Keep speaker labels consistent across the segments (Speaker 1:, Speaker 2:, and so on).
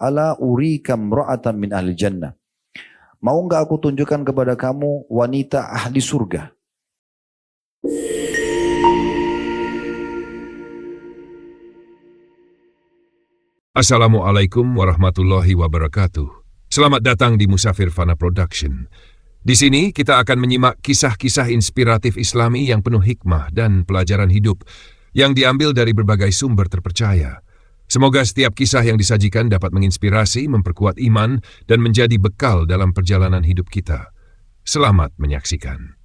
Speaker 1: ala urika imra'atan min ahli jannah. Mau enggak aku tunjukkan kepada kamu wanita ahli surga?
Speaker 2: Assalamualaikum warahmatullahi wabarakatuh. Selamat datang di Musafir Fana Production. Di sini kita akan menyimak kisah-kisah inspiratif Islami yang penuh hikmah dan pelajaran hidup yang diambil dari berbagai sumber terpercaya. Semoga setiap kisah yang disajikan dapat menginspirasi, memperkuat iman, dan menjadi bekal dalam perjalanan hidup kita. Selamat menyaksikan.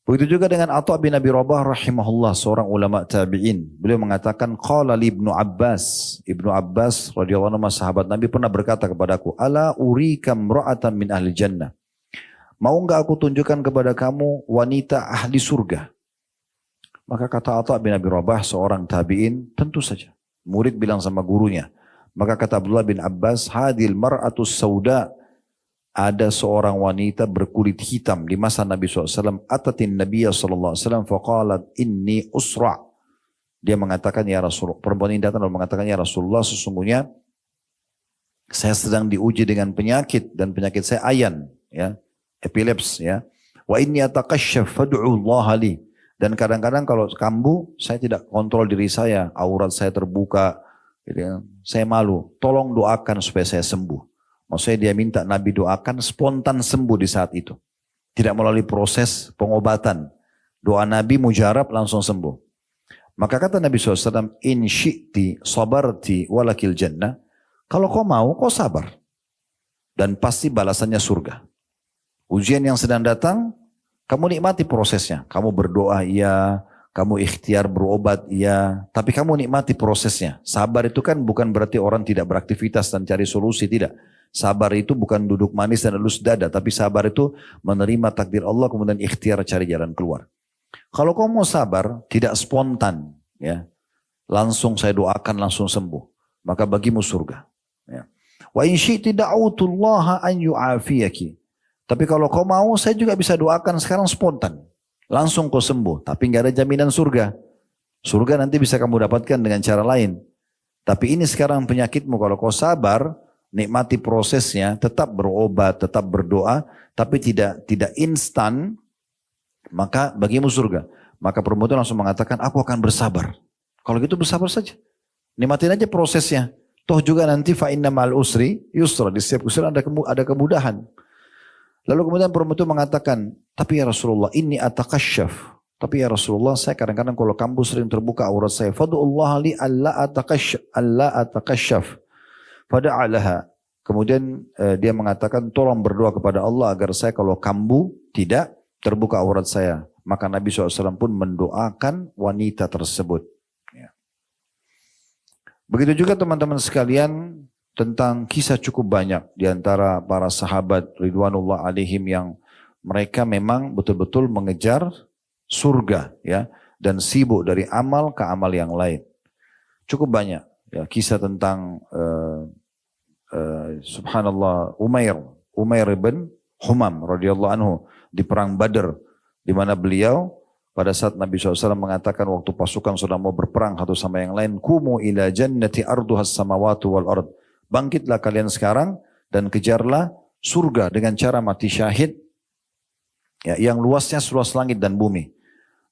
Speaker 1: Begitu juga dengan Atha bin Abi Rabah rahimahullah, seorang ulama tabi'in. Beliau mengatakan, qala li Ibnu Abbas. Ibnu Abbas radhiyallahu anhu, sahabat Nabi, pernah berkata kepadaku, ala urika imra'atan min ahli jannah. Mau enggak aku tunjukkan kepada kamu wanita ahli surga? Maka kata Atha bin Abi Rabah, seorang tabi'in, tentu saja. Murid bilang sama gurunya. Maka kata Abdullah bin Abbas, hadil mar'atus sauda. Ada seorang wanita berkulit hitam di masa Nabi SAW. Atatin Nabiya SAW faqalat inni usra'. Dia mengatakan, ya Rasulullah, perempuan ini datang dan mengatakan, ya Rasulullah, sesungguhnya saya sedang diuji dengan penyakit, dan penyakit saya ayan, ya, epileps, ya. Wa inni ataqasyaf fad'u Allah li. Dan kadang-kadang kalau kambuh, saya tidak kontrol diri saya, aurat saya terbuka, gitu ya. Saya malu, tolong doakan supaya saya sembuh. Maksudnya dia minta Nabi doakan, spontan sembuh di saat itu. Tidak melalui proses pengobatan. Doa Nabi mujarab langsung sembuh. Maka kata Nabi SAW, in syi'ti sabarti walakil jannah. Kalau kau mau, kau sabar. Dan pasti balasannya surga. Ujian yang sedang datang, kamu nikmati prosesnya. Kamu berdoa, iya. Kamu ikhtiar berobat, iya. Tapi kamu nikmati prosesnya. Sabar itu kan bukan berarti orang tidak beraktivitas dan cari solusi, tidak. Sabar itu bukan duduk manis dan elus dada. Tapi sabar itu menerima takdir Allah, kemudian ikhtiar cari jalan keluar. Kalau kamu mau sabar, tidak spontan, ya, langsung saya doakan, langsung sembuh. Maka bagimu surga. Ya. Wa in syi'ti da'utullaha an yu'afiyaki. Tapi kalau kau mau, saya juga bisa doakan sekarang spontan. Langsung kau sembuh. Tapi nggak ada jaminan surga. Surga nanti bisa kamu dapatkan dengan cara lain. Tapi ini sekarang penyakitmu. Kalau kau sabar, nikmati prosesnya, tetap berobat, tetap berdoa, tapi tidak instan, maka bagimu surga. Maka perempuan itu langsung mengatakan, aku akan bersabar. Kalau gitu bersabar saja. Nikmatin aja prosesnya. Toh juga nanti fa inna ma'al usri yusra. Di setiap usaha ada kemudahan. Lalu kemudian perempuan itu mengatakan, tapi ya Rasulullah, inni ataqasyaf. Tapi ya Rasulullah, saya kadang-kadang kalau kambuh sering terbuka aurat saya. Fadu'ullah li alla ataqasyaf. Fada'alaha. Kemudian dia mengatakan, tolong berdoa kepada Allah agar saya kalau kambuh tidak terbuka aurat saya. Maka Nabi SAW pun mendoakan wanita tersebut. Ya. Begitu juga teman-teman sekalian, tentang kisah cukup banyak di antara para sahabat ridwanullah alaihim yang mereka memang betul-betul mengejar surga, ya, dan sibuk dari amal ke amal yang lain. Cukup banyak, ya, kisah tentang subhanallah Umair bin Humam radhiyallahu anhu di perang Badar, di mana beliau pada saat Nabi SAW mengatakan waktu pasukan sudah mau berperang satu sama yang lain, kumu ila jannati arduhas samawatu wal ard. Bangkitlah kalian sekarang dan kejarlah surga dengan cara mati syahid, ya, yang luasnya seluas langit dan bumi.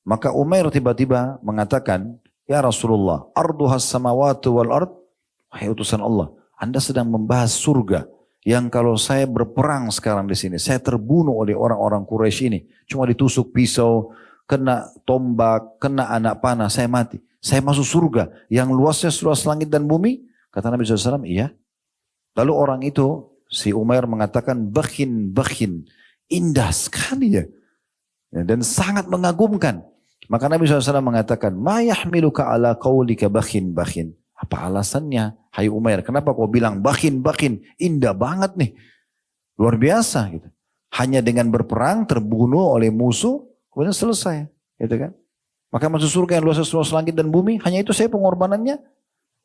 Speaker 1: Maka Umair tiba-tiba mengatakan, ya Rasulullah, arduhas samawatu wal ard. Wahai utusan Allah, Anda sedang membahas surga yang kalau saya berperang sekarang di sini, saya terbunuh oleh orang-orang Quraisy ini. Cuma ditusuk pisau, kena tombak, kena anak panah, saya mati. Saya masuk surga yang luasnya seluas langit dan bumi. Kata Nabi SAW, iya. Lalu orang itu, si Umair mengatakan, bakhin, indah sekali ya. Dan sangat mengagumkan. Maka Nabi SAW mengatakan, ma yahmiluka ala qawlika bakhin. Apa alasannya, hai Umair, kenapa kau bilang bakhin, indah banget nih. Luar biasa gitu. Hanya dengan berperang, terbunuh oleh musuh, kemudian selesai. Gitu kan? Maka masuk surga yang luasnya seluas langit dan bumi, hanya itu saya pengorbanannya.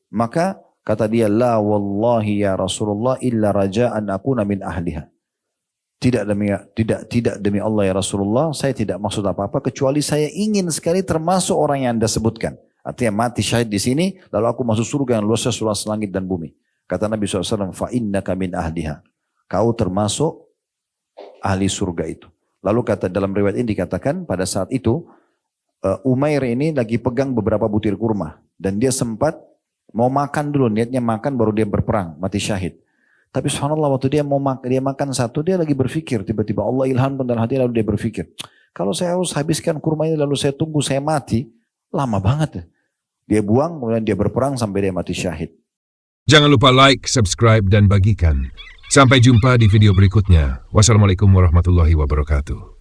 Speaker 1: Maka kata dia, la wallahi ya Rasulullah illa raja'an akuna min ahliha. Tidak demi Allah ya Rasulullah, saya tidak maksud apa-apa kecuali saya ingin sekali termasuk orang yang Anda sebutkan. Artinya mati syahid di sini, lalu aku masuk surga yang luasnya seluas langit dan bumi. Kata Nabi SAW, fa'innaka min ahliha. Kau termasuk ahli surga itu. Lalu kata dalam riwayat ini dikatakan pada saat itu Umair ini lagi pegang beberapa butir kurma dan dia sempat mau makan dulu, niatnya makan baru dia berperang, mati syahid. Tapi subhanallah waktu dia makan satu, dia lagi berpikir, tiba-tiba Allah ilhamkan dalam hati lalu dia berpikir, kalau saya harus habiskan kurma ini lalu saya tunggu saya mati, lama banget. Dia buang kemudian dia berperang sampai dia mati syahid.
Speaker 2: Jangan lupa like, subscribe, dan bagikan. Sampai jumpa di video berikutnya. Wassalamualaikum warahmatullahi wabarakatuh.